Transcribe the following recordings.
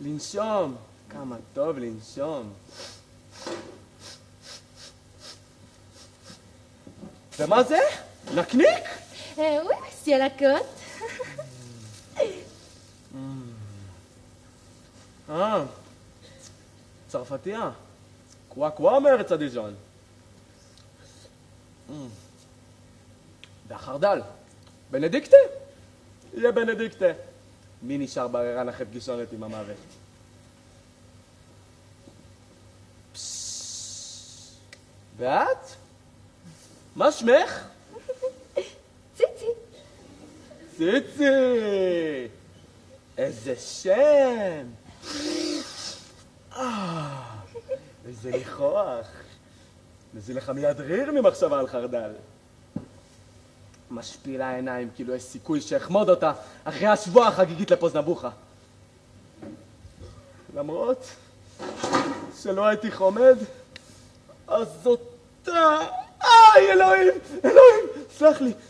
לנשום. כמה טוב לנשום. ומה זה? נקניק? Oui, monsieur Lacote. צרפתיה. קווה קווה מארץ הדיז'ון. והחרדל. בנדיקטה? יהיה בנדיקטה. מי נשאר בררן אחרי פגישונת עם המוות? ואת? מה שמך? ציצי. ציצי! איזה שם! איזה ניחוח! מביא לך מיד ריר ממחשבה על חרדל. משפילה העיניים כאילו יש סיכוי שאחמוד אותה אחרי השבוע החגיגית לפוזנבוכה. למרות שלא הייתי חומד, אז אותה... אלוהים! אלוהים!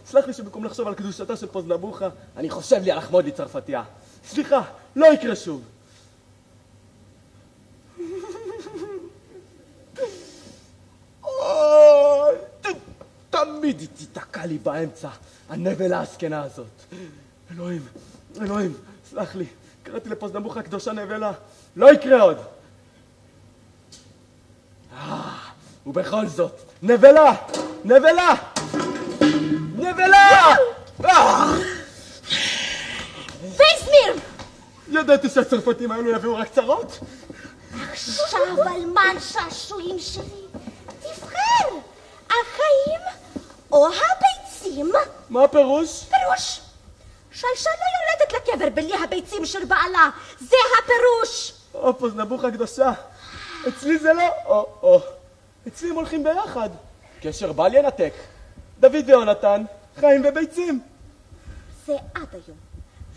סלח לי שבמקום לחשוב על קדושתה של פוזנבוכה, אני חושב לי על אחמוד לי צרפתיה. סליחה, לא יקרה שוב. תמיד היא תתקע לי באמצע, הנבלה הסכנה הזאת. אלוהים, סלח לי, קראתי לפוזנבוכה קדושה נבלה, לא יקרה עוד. ובכל זאת, נבלה! וייסמיר! ידעתי שהצרפתים האלו יביאו רק צרות? עכשיו על מן שעשועים שלי, תבחר, החיים או הביצים? מה הפירוש? פירוש שאישה לא יורדת לקבר בלי הביצים של בעלה, זה הפירוש. פוזנבוכה קדושה, אצלי זה לא... אצלי הם הולכים ביחד. קשר בל ינתק. דוד ויונתן, חיים וביצים. זה עד היום.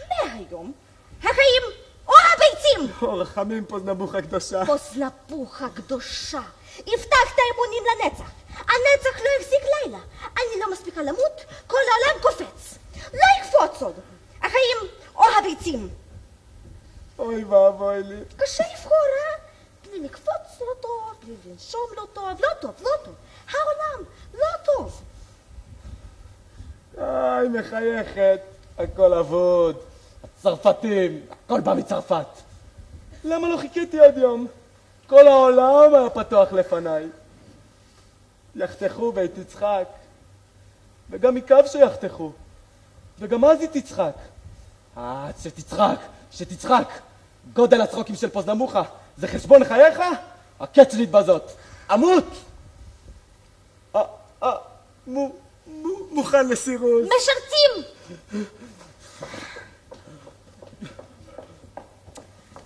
מהיום, החיים או הביצים. רחמים פוזנבוכה קדושה. פוזנבוכה קדושה. הבטחת אמונים לנצח. הנצח לא יחזיק לילה. אני לא מספיקה למות, כל העולם קופץ. לא יקפוץ עוד. החיים או הביצים. אוי ואבוי לי. קשה לבחור, בלי לקפוץ לא טוב, בלי לנשום לא טוב, לא טוב. העולם לא טוב. מחייכת, הכל אבוד. הצרפתים, הכל בא מצרפת. למה לא חיכיתי עוד יום? כל העולם היה פתוח לפניי. יחתכו והיא תצחק. וגם מקו שיחתכו. וגם אז היא תצחק. שתצחק. גודל הצחוקים של פוזנבוכה. זה חשבון חייך? הקץ להתבזות. עמות! מוכן לסירוס. משרתים!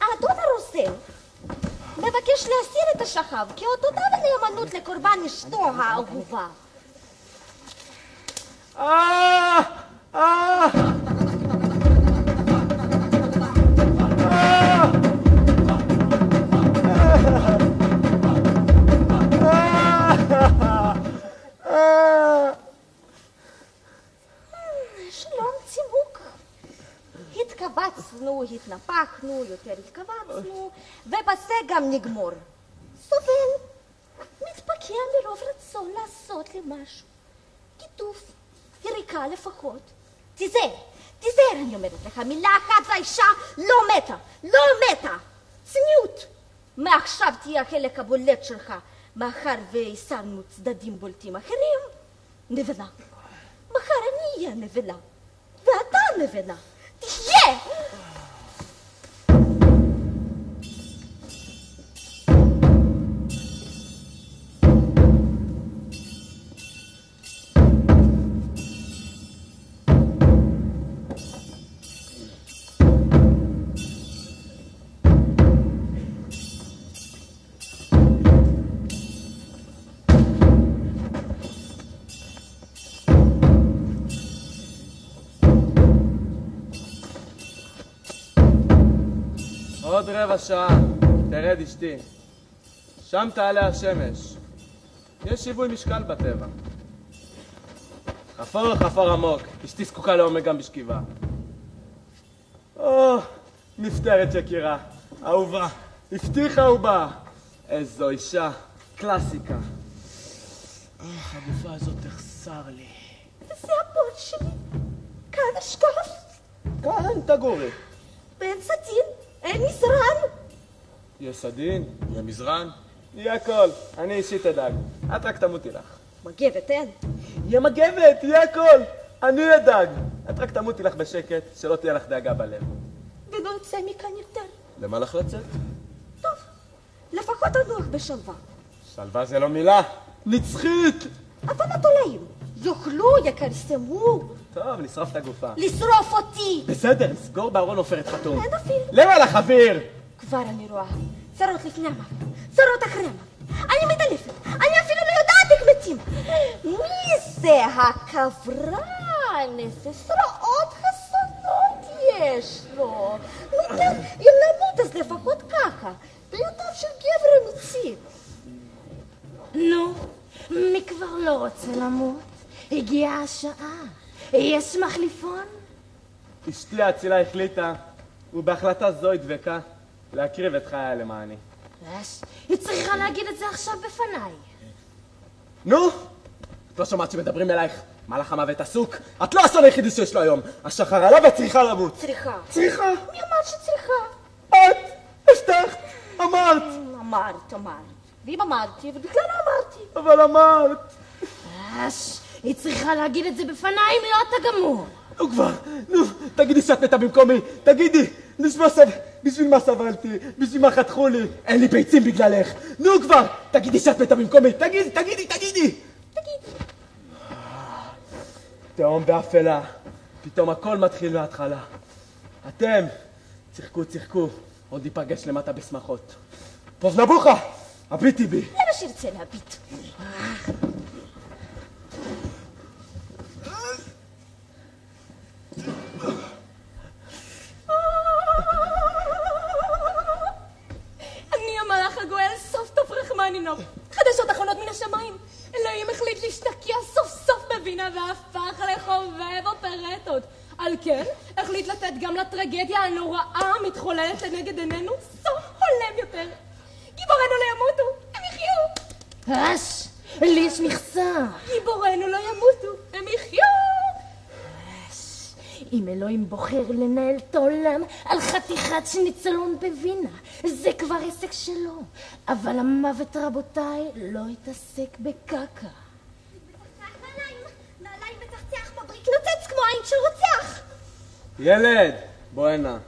האדון הרוסל מבקש להסיר את השכב כהודאה ונאמנות לקורבן אשתו האהובה. שלום צימוק. התכווצנו, התנפחנו, יותר התכווצנו, ובזה גם נגמור. סובל, מתפקע מרוב רצון לעשות לי משהו. גיטוף, יריקה לפחות. תיזהר, אני אומרת לך, מילה אחת והאישה לא מתה. צניעות. מעכשיו תהיה החלק הבולט שלך, מאחר והסרנו צדדים בולטים אחרים. נבלה. מחר אני אהיה נבלה, ואתה נבלה. תחיה! עוד רבע שעה, תרד אשתי. שם תעלה השמש. יש שיווי משקל בטבע. חפור עמוק, אשתי זקוקה לעומק גם בשכיבה. נפטרת יקירה. אהובה, הבטיחה ובאה. איזו אישה, קלאסיקה. הגופה הזאת תחסר לי. זה הפול שלי. כאן השקף. כאן תגורי. באין סדין, אין מזרן. יהיה סדין, יהיה מזרן, יהיה הכל. אני אישית אדאג. את רק תמותי לך. מגבת אין. יהיה מגבת, יהיה הכל. אני אדאג. את רק תמותי לך בשקט, שלא תהיה לך דאגה בלב. ולא יצא מכאן יותר. למה לך לצאת? טוב, לפחות אנוח בשלווה. שלווה זה לא מילה. נצחית! אבל התולעים יאכלו, יכרסמו. טוב, נשרוף את הגופה. לשרוף אותי. בסדר, סגור בארון עופרת חתום. אין אפילו. למה לך אוויר? כבר אני רואה. צרות לפני המוות, צרות אחרי המוות. אני מתעלפת, אני אפילו לא יודעת איך מתים. מי זה הקברן? איזה שרעות חסונות יש לו. נו, אם נמות אז לפחות ככה. ביותר של גבר אמיתי. נו, מי כבר לא רוצה למות? הגיעה השעה. יש מחליפון? אשתי האצילה החליטה, ובהחלטה זו הדבקה, להקריב את חיי למעני. היא צריכה להגיד את זה עכשיו בפניי. נו, את לא שומעת שמדברים אלייך? מלאך המוות עסוק? את לא האסון היחידי שיש לו היום. השחר עליו ואת צריכה למות. צריכה. צריכה? מי אמר שצריכה? את! הבטחת! אמרת! אמרת. ואם אמרתי, ובכלל לא אמרתי. אבל אמרת! היא צריכה להגיד את זה בפניי אם לא אתה גמור. נו כבר, נו, תגידי שאת מתה במקומי, תגידי, בשביל מה סבלתי, בשביל מה חתכו לי, אין לי ביצים בגללך, נו כבר, תגידי שאת מתה במקומי, תגידי. תהום באפלה, פתאום הכל מתחיל מההתחלה. אתם, צחקו, עוד ניפגש למטה בשמחות. פוב נבוכה, הביטי בי. למה שירצה להביט? אני המלאך הגואל, סוף טוב רחמנינוב. חדשות אחרונות מן השמיים. אלוהים החליט להשתקיע סוף סוף בבינה והפך לחובב אופרטות. על כן, החליט לתת גם לטרגדיה הנוראה המתחוללת לנגד עינינו סוף הולם יותר. גיבורינו לא ימותו, הם יחיו. לי יש מכסה. גיבורינו לא ימותו, הם יחיו. אם אלוהים בוחר לנהל את העולם על חתיכת שניצלון בווינה, זה כבר עסק שלו. אבל המוות, רבותיי, לא יתעסק בקקה. נעליים מצחצח מבריק נוצץ כמו עין של רוצח. ילד, בוא הנה,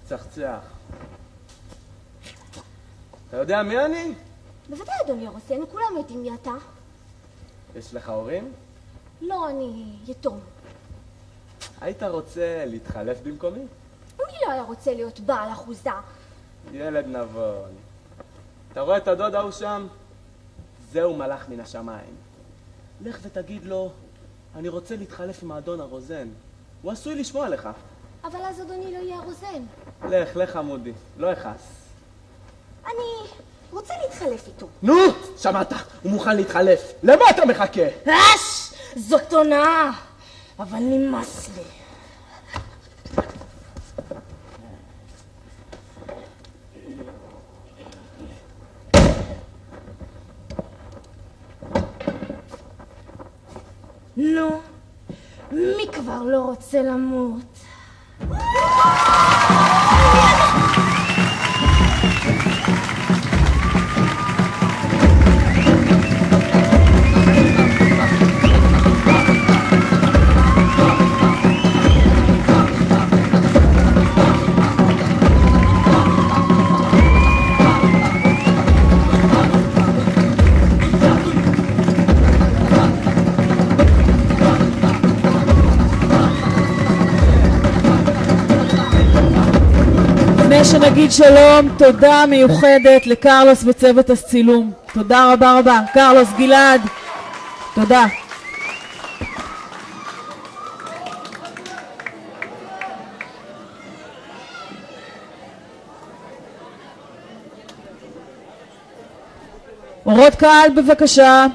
צחצח. אתה יודע מי אני? בוודאי, אדוני הרוסנו, כולם יודעים מי אתה. יש לך הורים? לא, אני יתום. היית רוצה להתחלף במקומי? מי לא היה רוצה להיות בעל אחוזה? ילד נבון. אתה רואה את הדוד ההוא שם? זהו מלאך מן השמיים. לך ותגיד לו, אני רוצה להתחלף עם האדון הרוזן. הוא עשוי לשמוע לך. אבל אז אדוני לא יהיה הרוזן. לך עמודי, לא אכעס. אני רוצה להתחלף איתו. נו, שמעת, הוא מוכן להתחלף. למה אתה מחכה? זאת הונאה, אבל נמאס לי. נו, מי כבר לא רוצה למות? שנגיד שלום, תודה מיוחדת לקרלוס וצוות הצילום. תודה רבה. קרלוס, גלעד, תודה. אורות קהל בבקשה.